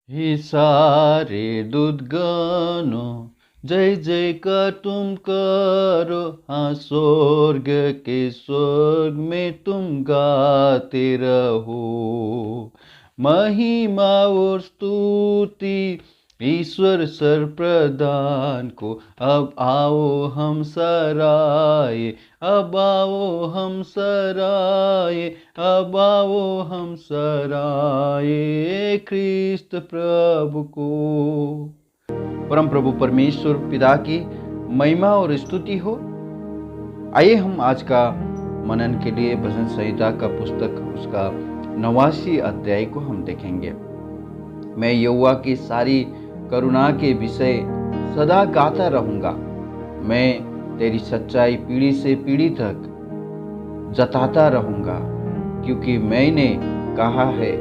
हे सारे दूतगणों, जय जयकार तुम करो। हाँ, स्वर्ग के स्वर्ग में तुम गाते रहो। महिमा और स्तुति ईश्वर सर्वप्रधान को। अब आओ हम सराय, अब आओ हम सराय, अब आओ हम सराय ख्रिस्त प्रभु को। परम प्रभु परमेश्वर पिता की महिमा और स्तुति हो। आइए हम आज का मनन के लिए भजन संहिता का पुस्तक उसका 89 अध्याय को हम देखेंगे। मैं यहोवा की सारी करुणा के विषय सदा गाता रहूंगा। मैं तेरी सच्चाई पीढ़ी से पीढ़ी तक जताता रहूंगा, क्योंकि मैंने कहा है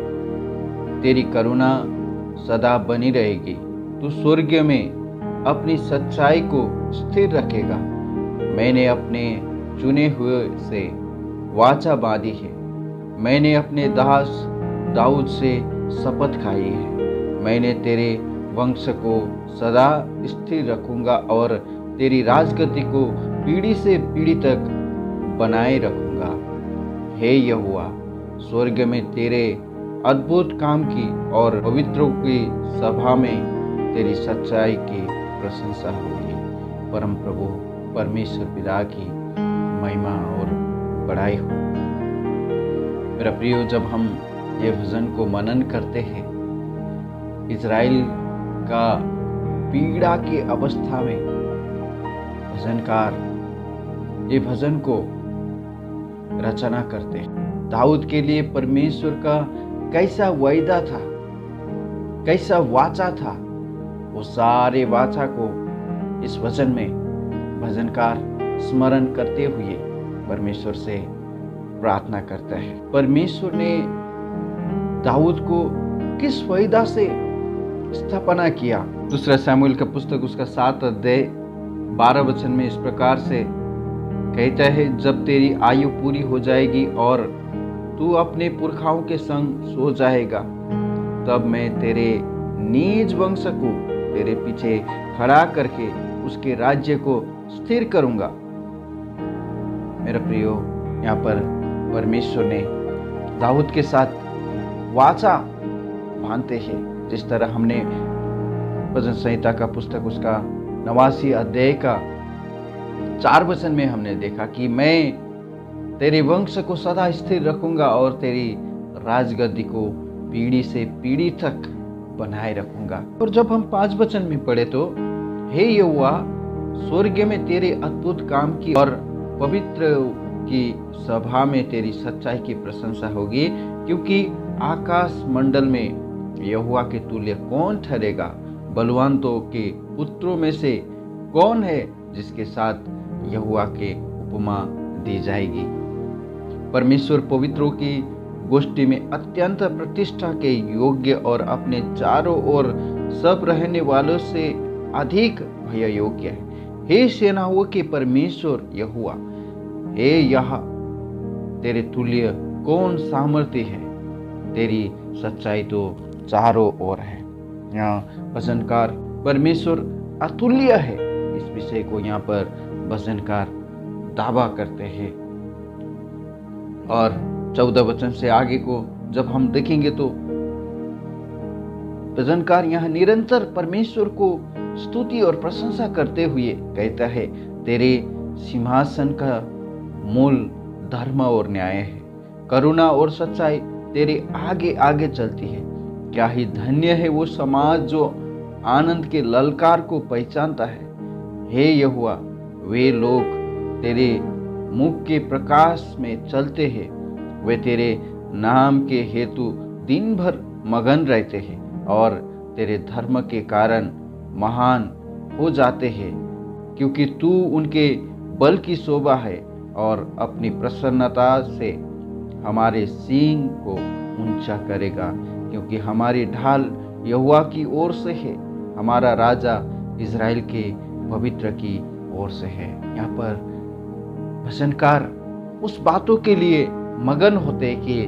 तेरी करुणा सदा बनी रहेगी। तू स्वर्ग में अपनी सच्चाई को स्थिर रखेगा। मैंने अपने चुने हुए से वाचा बांधी है। मैंने अपने दास दाऊद से शपथ खाई है। मैंने तेरे वंश को सदा स्थिर रखूंगा और तेरी राजगद्दी को पीढ़ी से पीढ़ी तक बनाए रखूंगा। हे यहोवा, स्वर्ग में तेरे अद्भुत काम की और पवित्रों की सभा में तेरी सच्चाई की प्रशंसा होगी। परम प्रभु परमेश्वर पिता की महिमा और बड़ाई हो। मेरा प्रियो, जब हम ये भजन को मनन करते हैं, इज़राइल का पीड़ा की अवस्था में भजनकार ये भजन को रचना करते हैं। दाऊद के लिए परमेश्वर का कैसा वायदा था, कैसा वाचा था, वो सारे वाचा को इस वचन में भजनकार स्मरण करते हुए परमेश्वर से प्रार्थना करता है। परमेश्वर ने दाऊद को किस वायदा से स्थापना किया? दूसरा शमूएल का पुस्तक उसका 7 अध्याय 12 वचन में इस प्रकार से कहता है, जब तेरी आयु पूरी हो जाएगी और तू अपने पुरखाओं के संग सो जाएगा, तब मैं तेरे निज वंश को तेरे पीछे खड़ा करके उसके राज्य को स्थिर करूंगा। मेरा प्रियो, यहाँ पर परमेश्वर ने दाऊद के साथ वाचा बांधते हैं। जिस तरह हमने भजन संहिता का पुस्तक उसका 89 अध्याय का 4 वचन में हमने देखा कि मैं तेरे वंश को सदा स्थिर रखूंगा और तेरी राजगद्दी को पीढ़ी से पीढ़ी तक बनाए रखूंगा। और जब हम 5 वचन में पढ़े तो, हे यहोवा, स्वर्ग में तेरे अद्भुत काम की और पवित्र की सभा में तेरी सच्चाई की प्रशंसा होगी, क्योंकि आकाश मंडल में यहोवा के तुल्य कौन ठहरेगा? बलवंतों के पुत्रों में से कौन है जिसके साथ यहोवा के उपमा दी जाएगी? परमेश्वर पवित्रों की गोष्ठी में अत्यंत प्रतिष्ठा के योग्य और अपने चारों ओर सब रहने वालों से अधिक भय योग्य है। हे सेनाओं के परमेश्वर यहोवा, हे यह तेरे तुल्य कौन सामर्थ्य है? तेरी सच्चाई तो चारों ओर है। यहाँ भजनकार परमेश्वर अतुल्य है, इस विषय को यहाँ पर भजनकार दावा करते हैं। और 14 वचन से आगे को जब हम देखेंगे तो भजनकार यहाँ निरंतर परमेश्वर को स्तुति और प्रशंसा करते हुए कहता है, तेरे सिंहासन का मूल धर्म और न्याय है। करुणा और सच्चाई तेरे आगे आगे चलती है। क्या ही धन्य है वो समाज जो आनंद के ललकार को पहचानता है। हे यहोवा, वे लोग तेरे मुख के प्रकाश में चलते हैं। वे तेरे नाम के हेतु दिन भर मगन रहते हैं और तेरे धर्म के कारण महान हो जाते हैं, क्योंकि तू उनके बल की शोभा है और अपनी प्रसन्नता से हमारे सींग को ऊंचा करेगा, क्योंकि हमारी ढाल यहोवा की ओर से है, हमारा राजा इज़राइल के पवित्र की ओर से है। यहाँ पर भजनकार उस बातों के लिए मगन होते कि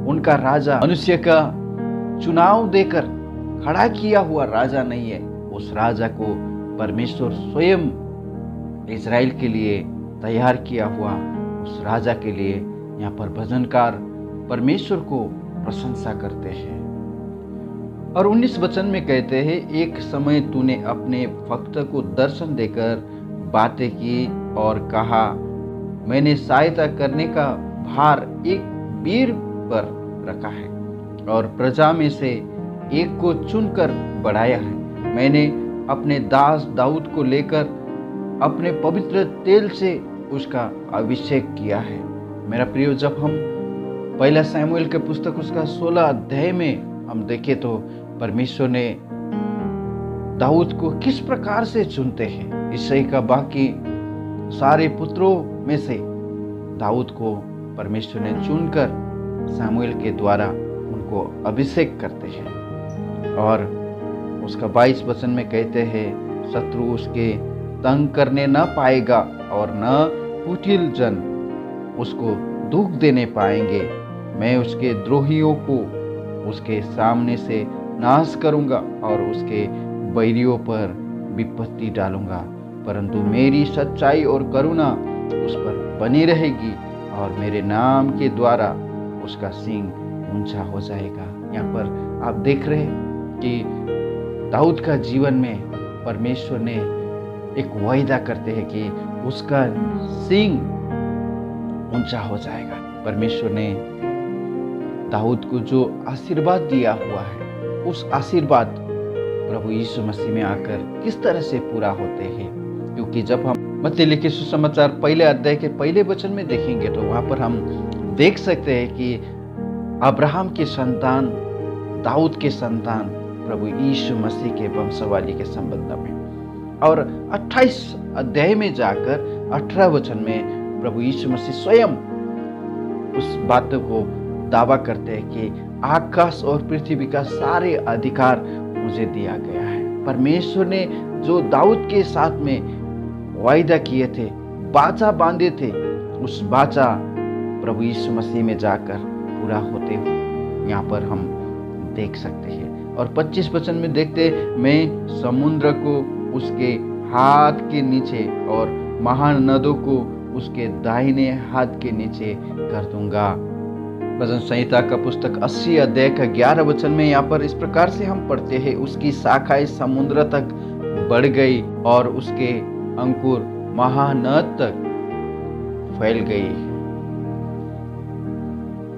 उनका राजा मनुष्य का चुनाव देकर खड़ा किया हुआ राजा नहीं है, उस राजा को परमेश्वर स्वयं इज़राइल के लिए तैयार किया हुआ उस राजा के लिए यहाँ पर भजनकार परमेश्वर को प्रशंसा करते हैं। और 19 वचन में कहते हैं, एक समय तूने अपने भक्त को दर्शन देकर बातें की और कहा, मैंने सहायता करने का भार एक वीर पर रखा है और प्रजा में से एक को चुनकर बढ़ाया है। मैंने अपने दास दाऊद को लेकर अपने पवित्र तेल से उसका अभिषेक किया है। मेरा प्रियो, जब हम पहला शमूएल के पुस्तक उसका 16 अध्याय में हम देखें तो परमेश्वर ने दाऊद को किस प्रकार से चुनते हैं। इससे का बाकी सारे पुत्रों में से दाऊद को परमेश्वर ने चुनकर शमूएल के द्वारा उनको अभिषेक करते हैं। और उसका 22 वचन में कहते हैं, शत्रु उसके तंग करने न पाएगा और न कुटिल जन उसको दुख देने पाएंगे। मैं उसके द्रोहियों को उसके सामने से नाश करूंगा और उसके बैरियों पर विपत्ति डालूंगा, परंतु मेरी सच्चाई और करुणा उस पर बनी रहेगी और मेरे नाम के द्वारा उसका सींग ऊंचा हो जाएगा। यहाँ पर आप देख रहे हैं कि दाऊद का जीवन में परमेश्वर ने एक वायदा करते हैं कि उसका सींग ऊंचा हो जाएगा। परमेश्वर ने दाऊद को जो आशीर्वाद दिया हुआ है, उस आशीर्वाद प्रभु यीशु मसीह में आकर किस तरह से पूरा होते हैं। क्योंकि जब हम मत्ती लिखे सुसमाचार पहले अध्याय के पहले वचन में देखेंगे तो वहां पर हम देख सकते हैं कि अब्राहम के संतान, दाऊद के संतान प्रभु यीशु मसीह के वंशावली के संबंध में, और 28 अध्याय में जाकर 18 वचन में प्रभु यीशु मसीह स्वयं उस बात को दावा करते हैं कि आकाश और पृथ्वी का सारे अधिकार मुझे दिया गया है। परमेश्वर ने जो दाऊद के साथ में वायदा किए थे, बाचा बांधे थे, उस बाचा प्रभु यीशु मसीह में जाकर पूरा होते हुए यहाँ पर हम देख सकते हैं। और 25 वचन में देखते, मैं समुद्र को उसके हाथ के नीचे और महानदों को उसके दाहिने हाथ के नीचे कर दूंगा। भजन संहिता का पुस्तक 80 अध्याय का 11 वचन में यहाँ पर इस प्रकार से हम पढ़ते हैं, उसकी शाखाएं समुद्र तक बढ़ गई और उसके अंकुर महानद तक फैल गई।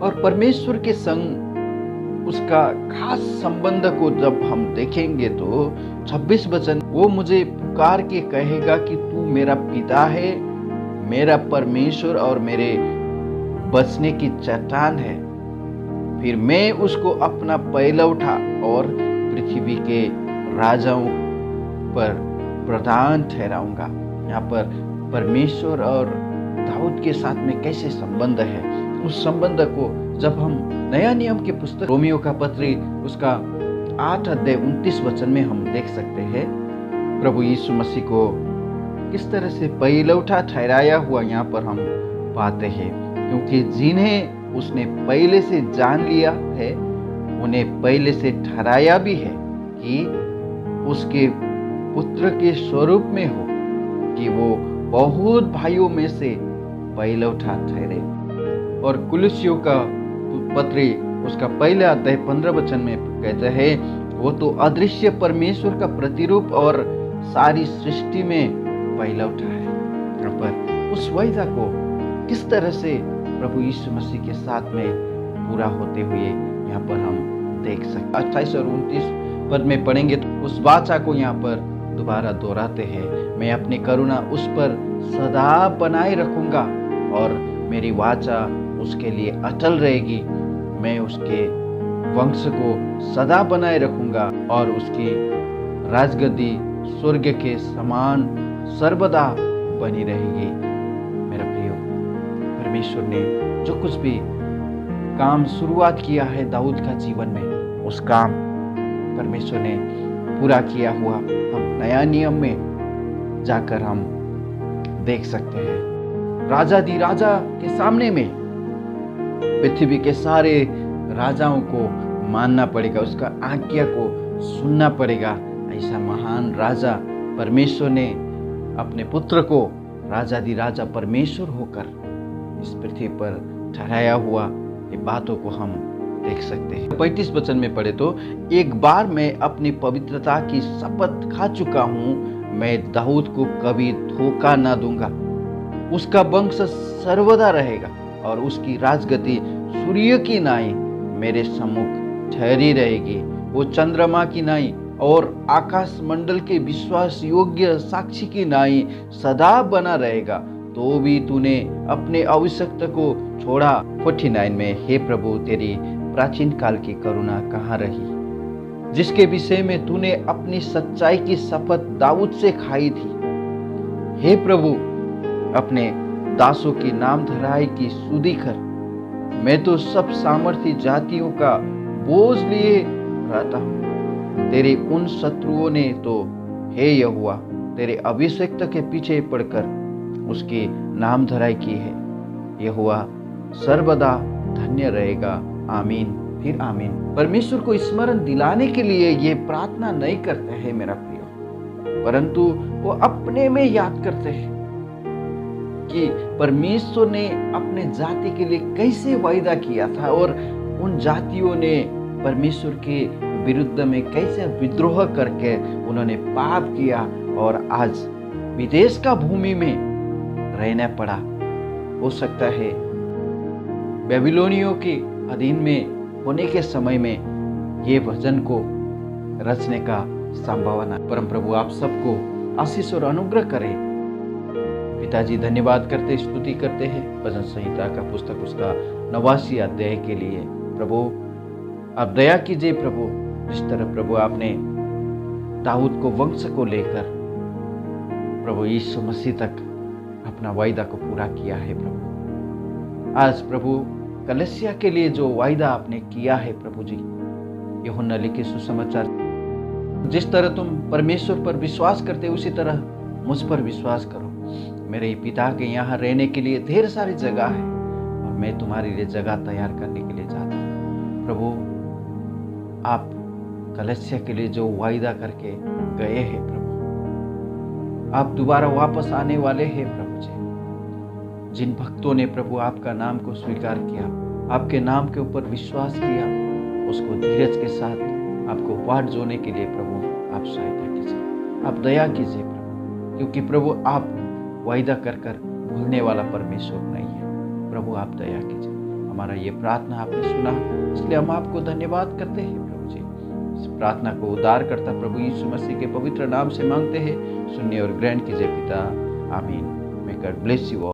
और परमेश्वर के संग उसका खास संबंध को जब हम देखेंगे तो 26 वचन, वो मुझे पुकार के कहेगा कि तू मेरा पिता है, मेरा परमेश्वर और मेरे बचने की चट्टान है। फिर मैं उसको अपना पैलौठा और पृथ्वी के राजाओं पर प्रधान ठहराऊंगा। यहाँ पर परमेश्वर और दाऊद के साथ में कैसे संबंध है, उस संबंध को जब हम नया नियम के पुस्तक रोमियो का पत्री उसका 8 अध्याय 29 वचन में हम देख सकते हैं, प्रभु यीशु मसीह को किस तरह से पैलौठा ठहराया हुआ यहाँ पर हम पाते हैं। क्योंकि जिन्हें उसने पहले से जान लिया है, उन्हें पहले से ठहराया भी है कि उसके पुत्र के स्वरूप में हो, कि वो बहुत भाइयों में से पैलौठा ठहरे। और कुलुस्सियों का पत्री उसका पहला अध्याय 15 वचन में कहते हैं, वो तो अदृश्य परमेश्वर का प्रतिरूप और सारी सृष्टि में पैलौठा है। यहाँ पर उस वायदा को किस तरह से प्रभु यीशु मसीह के साथ में पूरा होते हुए यहाँ पर हम देख सकते। 28 और 29 पद में पढ़ेंगे तो उस वाचा को यहाँ पर दोबारा दोहराते हैं, मैं अपनी करुणा उस पर सदा बनाए रखूंगा और मेरी वाचा उसके लिए अटल रहेगी। मैं उसके वंश को सदा बनाए रखूंगा और उसकी राजगद्दी स्वर्ग के समान सर्वदा बनी रहेगी। मेरा प्रियो, परमेश्वर ने जो कुछ भी काम शुरुआत किया है दाऊद का जीवन में, उस काम परमेश्वर ने पूरा किया हुआ हम नया नियम में जाकर हम देख सकते हैं। राजा दी राजा के सामने में पृथ्वी के सारे राजाओं को मानना पड़ेगा, उसका आज्ञा को सुनना पड़ेगा। ऐसा महान राजा परमेश्वर ने अपने पुत्र को राजाधिराजा परमेश्वर होकर इस पृथ्वी पर ठहराया हुआ, ये बातों को हम देख सकते हैं। 35 वचन में पढ़े तो, एक बार मैं अपनी पवित्रता की शपथ खा चुका हूँ, मैं दाऊद को कभी धोखा ना दूंगा। उसका वंश सर्वदा रहेगा और उसकी राजगद्दी सूर्य की नाई मेरे सम्मुख ठहरी रहेगी। वो चंद्रमा की नाई और आकाश मंडल के विश्वास योग्य साक्षी की नाई सदा बना रहेगा। तो भी तूने अपने अभिषिक्त को छोड़ा। 49 में, हे प्रभु, तेरी प्राचीन काल की करुणा कहाँ रही, जिसके विषय में तूने अपनी सच्चाई की शपथ दाऊद से खाई थी। हे प्रभु, अपने दासों की नाम धराई की सुधि कर। मैं तो सब सामर्थी जातियों का बोझ लिए रहता हूँ। तेरे उन शत्रुओं ने तो, हे यहोवा, तेरे अभिषिक्त के पीछे पड़कर उसकी नाम धराई की है। यहोवा सर्वदा धन्य रहेगा। आमीन, फिर आमीन। परमेश्वर को स्मरण दिलाने के लिए ये प्रार्थना नहीं करते हैं मेरा प्रिय, परंतु वो अपने में याद करते हैं कि परमेश्वर ने अपने जाति के लिए कैसे वायदा किया था और उन जातियों ने परमेश्वर के विरुद्ध में कैसे विद्रोह करके उन्होंने पाप किया और आज विदेश का भूमि में रहना पड़ा। हो सकता है बेबीलोनियों के अधीन में होने के समय में ये वचन को रचने का संभावना। परम प्रभु आप सबको आशीष और अनुग्रह करें। पिताजी धन्यवाद करते, स्तुति करते हैं भजन संहिता का पुस्तक उसका 89 अध्याय के लिए। प्रभु आप दया कीजिए प्रभु, जिस तरह प्रभु आपने दाऊद को वंश को लेकर प्रभु यीशु मसीह तक अपना वायदा को पूरा किया है। प्रभु आज प्रभु कलीसिया के लिए जो वायदा आपने किया है प्रभु जी, यूहन्ना लिखे सुसमाचार, जिस तरह तुम परमेश्वर पर विश्वास करते उसी तरह मुझ पर विश्वास करो। मेरे पिता के यहाँ रहने के लिए ढेर सारी जगह है और मैं तुम्हारे लिए जगह तैयार करने के लिए जाता हूँ। प्रभु आप कलीसिया के लिए जो वायदा करके गए हैं प्रभु, आप दोबारा वापस आने वाले हैं प्रभु जी। जिन भक्तों ने प्रभु आपका नाम को स्वीकार किया, आपके नाम के ऊपर विश्वास किया, उसको धीरज के साथ आपको बाट जोड़ने के लिए प्रभु आप सहायता कीजिए, आप दया कीजिए प्रभु, क्योंकि प्रभु आप वायदा कर कर भूलने वाला परमेश्वर नहीं है। प्रभु आप दया कीजिए। हमारा ये प्रार्थना आपने सुना, इसलिए हम आपको धन्यवाद करते हैं प्रभु जी। इस प्रार्थना को उद्धार करता प्रभु यीशु मसीह के पवित्र नाम से मांगते हैं। सुनिए और ग्रहण कीजिए पिता। आमीन। May God bless you all.